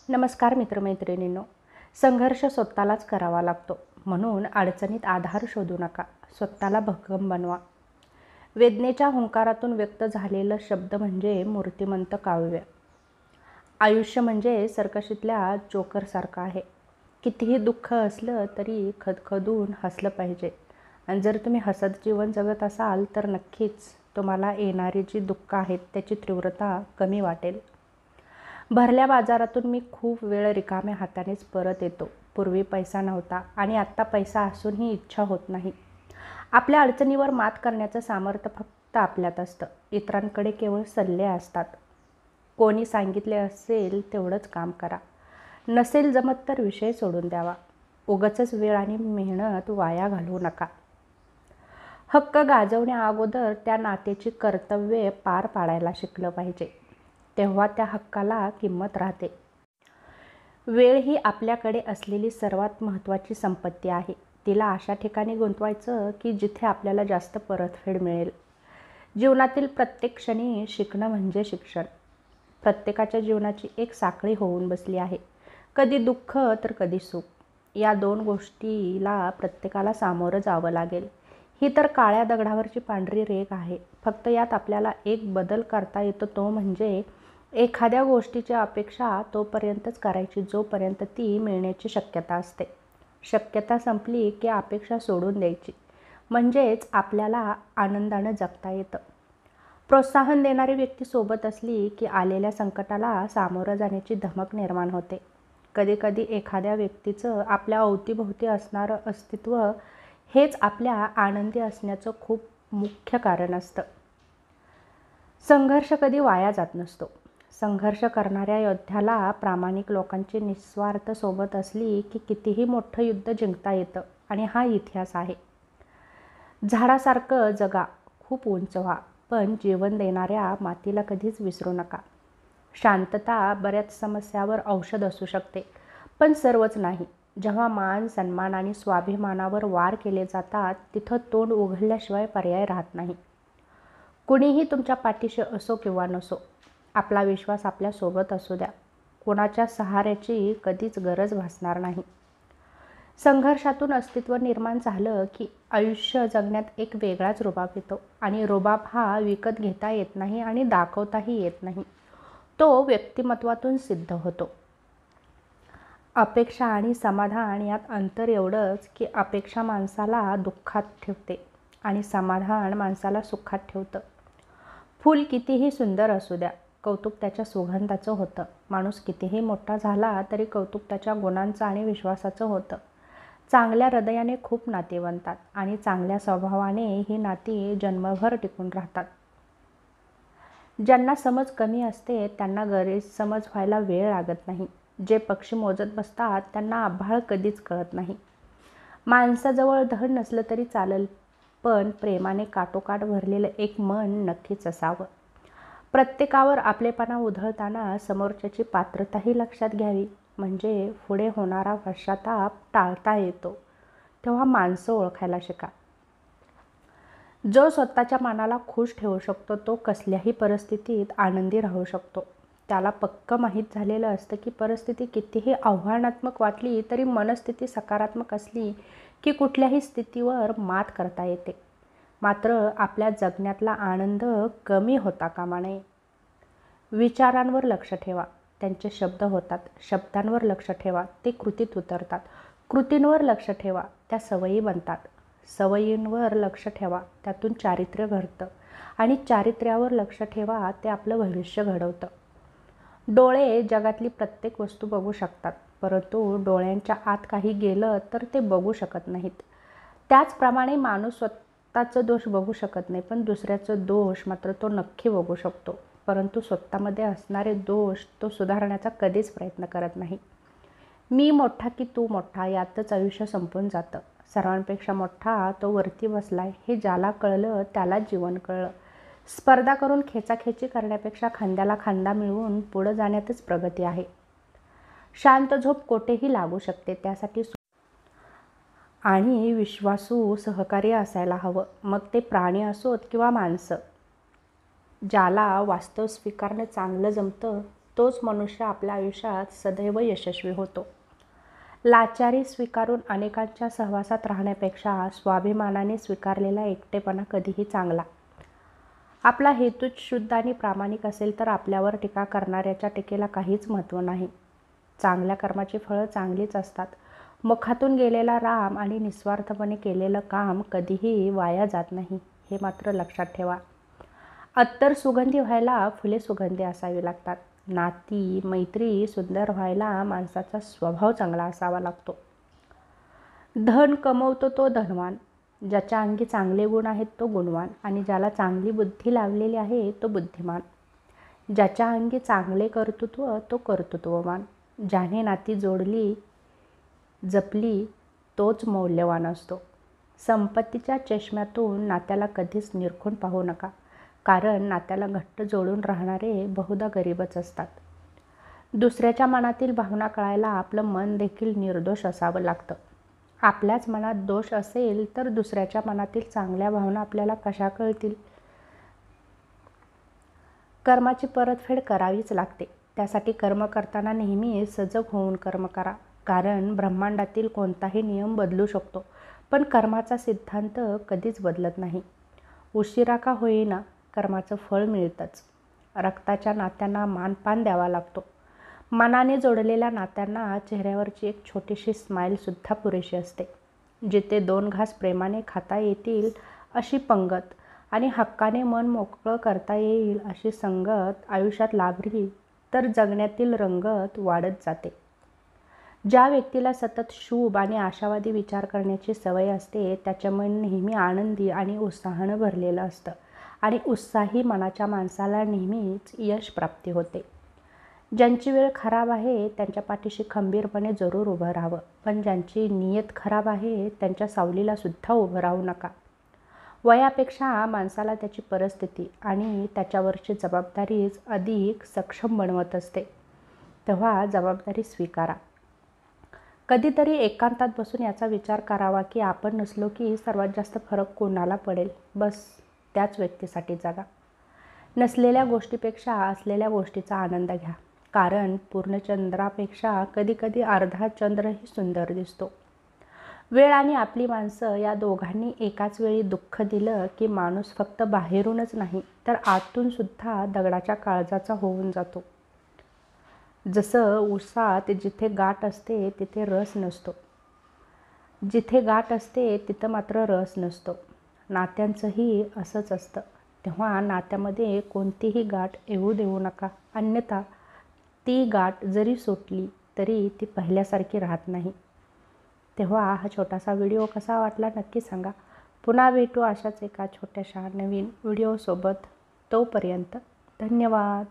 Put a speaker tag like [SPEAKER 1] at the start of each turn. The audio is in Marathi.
[SPEAKER 1] नमस्कार मित्रमैत्रिणींनो. संघर्ष स्वतःलाच करावा लागतो, म्हणून अडचणीत आधार शोधू नका, स्वतःला भक्कम बनवा. वेदनेच्या हुंकारातून व्यक्त झालेलं शब्द म्हणजे मूर्तिमंत काव्य. आयुष्य म्हणजे सर्कशीतल्या जोकरसारखं आहे. कितीही दुःख असलं तरी खदखदून हसलं पाहिजे. आणि जर तुम्ही हसत जीवन जगत असाल तर नक्कीच तुम्हाला येणारी जी दुःख आहेत त्याची तीव्रता कमी वाटेल. भरल्या बाजारातून मी खूप वेळ रिकाम्या हातानेच परत येतो. पूर्वी पैसा नव्हता आणि आत्ता पैसा असूनही इच्छा होत नाही. आपल्या अडचणीवर मात करण्याचं सामर्थ्य फक्त आपल्यात असतं. इतरांकडे केवळ सल्ले असतात. कोणी सांगितले असेल तेवढंच काम करा. नसेल जमत तर विषय सोडून द्यावा. उगाचच वेळ आणि मेहनत वाया घालवू नका. हक्क गाजवण्याअगोदर त्या नात्याची कर्तव्ये पार पाडायला शिकलं पाहिजे. तेव्हा त्या हक्काला किंमत राहते. वेळ ही आपल्याकडे असलेली सर्वात महत्त्वाची संपत्ती आहे. तिला अशा ठिकाणी गुंतवायचं की जिथे आपल्याला जास्त परतफेड मिळेल. जीवनातील प्रत्येक क्षणी शिकणं म्हणजे शिक्षण. प्रत्येकाच्या जीवनाची एक साखळी होऊन बसली आहे. कधी दुःख तर कधी सुख. या दोन गोष्टीला प्रत्येकाला सामोरं जावं लागेल. ही तर काळ्या दगडावरची पांढरी रेघ आहे. फक्त यात आपल्याला एक बदल करता येतो, तो म्हणजे एखाद्या गोष्टीची अपेक्षा तोपर्यंतच करायची जोपर्यंत ती मिळण्याची शक्यता असते. शक्यता संपली की अपेक्षा सोडून द्यायची. म्हणजेच आपल्याला आनंदानं जगता येतं. प्रोत्साहन देणारी व्यक्ती सोबत असली की आलेल्या संकटाला सामोरं जाण्याची धमक निर्माण होते. कधीकधी एखाद्या व्यक्तीचं आपल्या अवतीभोवती असणारं अस्तित्व हेच आपल्या आनंदी असण्याचं खूप मुख्य कारण असतं. संघर्ष कधी वाया जात नसतो. संघर्ष करणाऱ्या योद्ध्याला प्रामाणिक लोकांची निस्वार्थ सोबत असली की कितीही मोठं युद्ध जिंकता येतं. आणि हा इतिहास आहे. झाडासारखं जगा, खूप उंच व्हा, पण जीवन देणाऱ्या मातीला कधीच विसरू नका. शांतता बऱ्याच समस्यावर औषध असू शकते, पण सर्वच नाही. जेव्हा मान, सन्मान आणि स्वाभिमानावर वार केले जातात तिथं तोंड उघडल्याशिवाय पर्याय राहत नाही. कुणीही तुमच्या पाठीशी असो किंवा नसो, आपला विश्वास आपल्यासोबत असू द्या. कोणाच्या सहाऱ्याची कधीच गरज भासणार नाही. संघर्षातून अस्तित्व निर्माण झालं की आयुष्य जगण्यात एक वेगळाच रुबाब येतो. आणि रुबाब हा विकत घेता येत नाही आणि दाखवताही येत नाही. तो व्यक्तिमत्वातून सिद्ध होतो. अपेक्षा आणि समाधान यात अंतर एवढंच की अपेक्षा माणसाला दुःखात ठेवते आणि समाधान माणसाला सुखात ठेवतं. फूल कितीही सुंदर असू द्या, कौतुक त्याच्या सुगंधाचं होतं. माणूस कितीही मोठा झाला तरी कौतुक त्याच्या गुणांचं आणि विश्वासाचं होतं. चांगल्या हृदयाने खूप नाती बनतात आणि चांगल्या स्वभावाने ही नाती जन्मभर टिकून राहतात. ज्यांना समज कमी असते त्यांना गैरसमज व्हायला वेळ लागत नाही. जे पक्षी मोजत बसतात त्यांना आभाळ कधीच कळत नाही. माणसाजवळ धन नसलं तरी चालेल, पण प्रेमाने काठोकाठ भरलेलं एक मन नक्कीच असावं. प्रत्येकावर आपलेपणा उधळताना समोरच्याची पात्रताही लक्षात घ्यावी. म्हणजे पुढे होणारा पश्चाताप टाळता येतो. तेव्हा माणसं ओळखायला शिका. जो स्वतःच्या मनाला खुश ठेवू शकतो तो कसल्याही परिस्थितीत आनंदी राहू शकतो. त्याला पक्क माहीत झालेलं असतं की परिस्थिती कितीही आव्हानात्मक वाटली तरी मनस्थिती सकारात्मक असली की कुठल्याही स्थितीवर मात करता येते. मात्र आपल्या जगण्यातला आनंद कमी होता कामा नये. विचारांवर लक्ष ठेवा, त्यांचे शब्द होतात. शब्दांवर लक्ष ठेवा, ते कृतीत उतरतात. कृतींवर लक्ष ठेवा, त्या सवयी बनतात. सवयींवर लक्ष ठेवा, त्यातून चारित्र्य घडतं. आणि चारित्र्यावर लक्ष ठेवा, ते आपलं भविष्य घडवतं. डोळे जगातली प्रत्येक वस्तू बघू शकतात, परंतु डोळ्यांच्या आत काही गेलं तर ते बघू शकत नाहीत. त्याचप्रमाणे माणूस स्वतःचं दोष बघू शकत नाही, पण दुसऱ्याचं दोष मात्र तो नक्की बघू शकतो. परंतु स्वतःमध्ये असणारे दोष तो सुधारण्याचा कधीच प्रयत्न करत नाही. मी मोठा की तू मोठा यातच आयुष्य संपून जातं. सर्वांपेक्षा मोठा तो वरती बसलाय हे ज्याला कळलं त्याला जीवन कळलं. स्पर्धा करून खेचाखेची करण्यापेक्षा खांद्याला खांदा मिळवून पुढं जाण्यातच प्रगती आहे. शांत झोप कोठेही लागू शकते, त्यासाठी आणि विश्वासू सहकार्य असायला हवं. मग ते प्राणी असोत किंवा माणसं. ज्याला वास्तव स्वीकारणं चांगलं जमतं तोच मनुष्य आपल्या आयुष्यात सदैव यशस्वी होतो. लाचारी स्वीकारून अनेकांच्या सहवासात राहण्यापेक्षा स्वाभिमानाने स्वीकारलेला एकटेपणा कधीही चांगला. आपला हेतूच शुद्ध आणि प्रामाणिक असेल तर आपल्यावर टीका करणाऱ्याच्या टीकेला काहीच महत्त्व नाही. चांगल्या कर्माची फळं चांगलीच असतात. मुखातून गेलेला राम आणि निस्वार्थपणे केलेलं काम कधीही वाया जात नाही, हे मात्र लक्षात ठेवा. अत्तर सुगंधी व्हायला फुले सुगंधी असावी लागतात. नाती मैत्री सुंदर व्हायला माणसाचा स्वभाव चांगला असावा लागतो. धन कमवतो तो धनवान, ज्याच्या अंगी चांगले गुण आहेत तो गुणवान आणि ज्याला चांगली बुद्धी लावलेली आहे तो बुद्धिमान. ज्याच्या अंगी चांगले कर्तृत्व तो कर्तृत्ववान. ज्याने नाती जोडली जपली तोच मौल्यवान असतो. संपत्तीच्या चष्म्यातून नात्याला कधीच निरखून पाहू नका, कारण नात्याला घट्ट जोडून राहणारे बहुधा गरीबच असतात. दुसऱ्याच्या मनातील भावना कळायला आपलं मन देखील निर्दोष असावं लागतं. आपल्याच मनात दोष असेल तर दुसऱ्याच्या मनातील चांगल्या भावना आपल्याला कशा कळतील? कर्माची परतफेड करावीच लागते. त्यासाठी कर्म करताना नेहमी सजग होऊन कर्म करा, कारण ब्रह्मांडातील कोणताही नियम बदलू शकतो, पण कर्माचा सिद्धांत कधीच बदलत नाही. उशिरा का होईना कर्माचं फळ मिळतंच. रक्ताच्या नात्यांना मानपान द्यावा लागतो. मनाने जोडलेल्या नात्यांना चेहऱ्यावरची एक छोटीशी स्माईलसुद्धा पुरेशी असते. जिथे 2 घास प्रेमाने खाता येतील अशी पंगत आणि हक्काने मन मोकळं करता येईल अशी संगत आयुष्यात लाभली तर जगण्यातील रंगत वाढत जाते. ज्या व्यक्तीला सतत शुभ आणि आशावादी विचार करण्याची सवय असते त्याचे मन नेहमी आनंदी आणि उत्साहानं भरलेलं असतं आणि उत्साही मनाच्या माणसाला नेहमीच यश प्राप्ती होते. ज्यांची वेळ खराब आहे त्यांच्या पाठीशी खंबीरपणे जरूर उभं राहावं, पण ज्यांची नियत खराब आहे त्यांच्या सावलीला सुद्धा उभं राहू नका. वयापेक्षा माणसाला त्याची परिस्थिती आणि त्याच्यावरची जबाबदारीच अधिक सक्षम बनवत असते. तेव्हा जबाबदारी स्वीकारा. कधीतरी एकांतात बसून याचा विचार करावा की आपण नसलो की सर्वात जास्त फरक कोणाला पडेल. बस त्याच व्यक्तीसाठी जगा. नसलेल्या गोष्टीपेक्षा असलेल्या गोष्टीचा आनंद घ्या, कारण पूर्णचंद्रापेक्षा कधीकधी अर्धा चंद्रही सुंदर दिसतो. वेळ आणि आपली माणसं या दोघांनी एकाच वेळी दुःख दिलं की माणूस फक्त बाहेरूनच नाही तर आतून सुद्धा दगडाच्या काळजाचा होऊन जातो. जसं उसात जिथे गाठ असते तिथे रस नसतो, जिथे गाठ असते तिथं मात्र रस नसतो. नात्यांचंही असंच असतं. तेव्हा नात्यामध्ये कोणतीही गाठ येऊ देऊ नका, अन्यथा ती गाठ जरी सुटली तरी ती पहिल्यासारखी राहत नाही. तेव्हा हा छोटासा व्हिडिओ कसा वाटला नक्की सांगा. पुन्हा भेटू अशाच एका छोट्याशा नवीन व्हिडिओसोबत. तोपर्यंत धन्यवाद.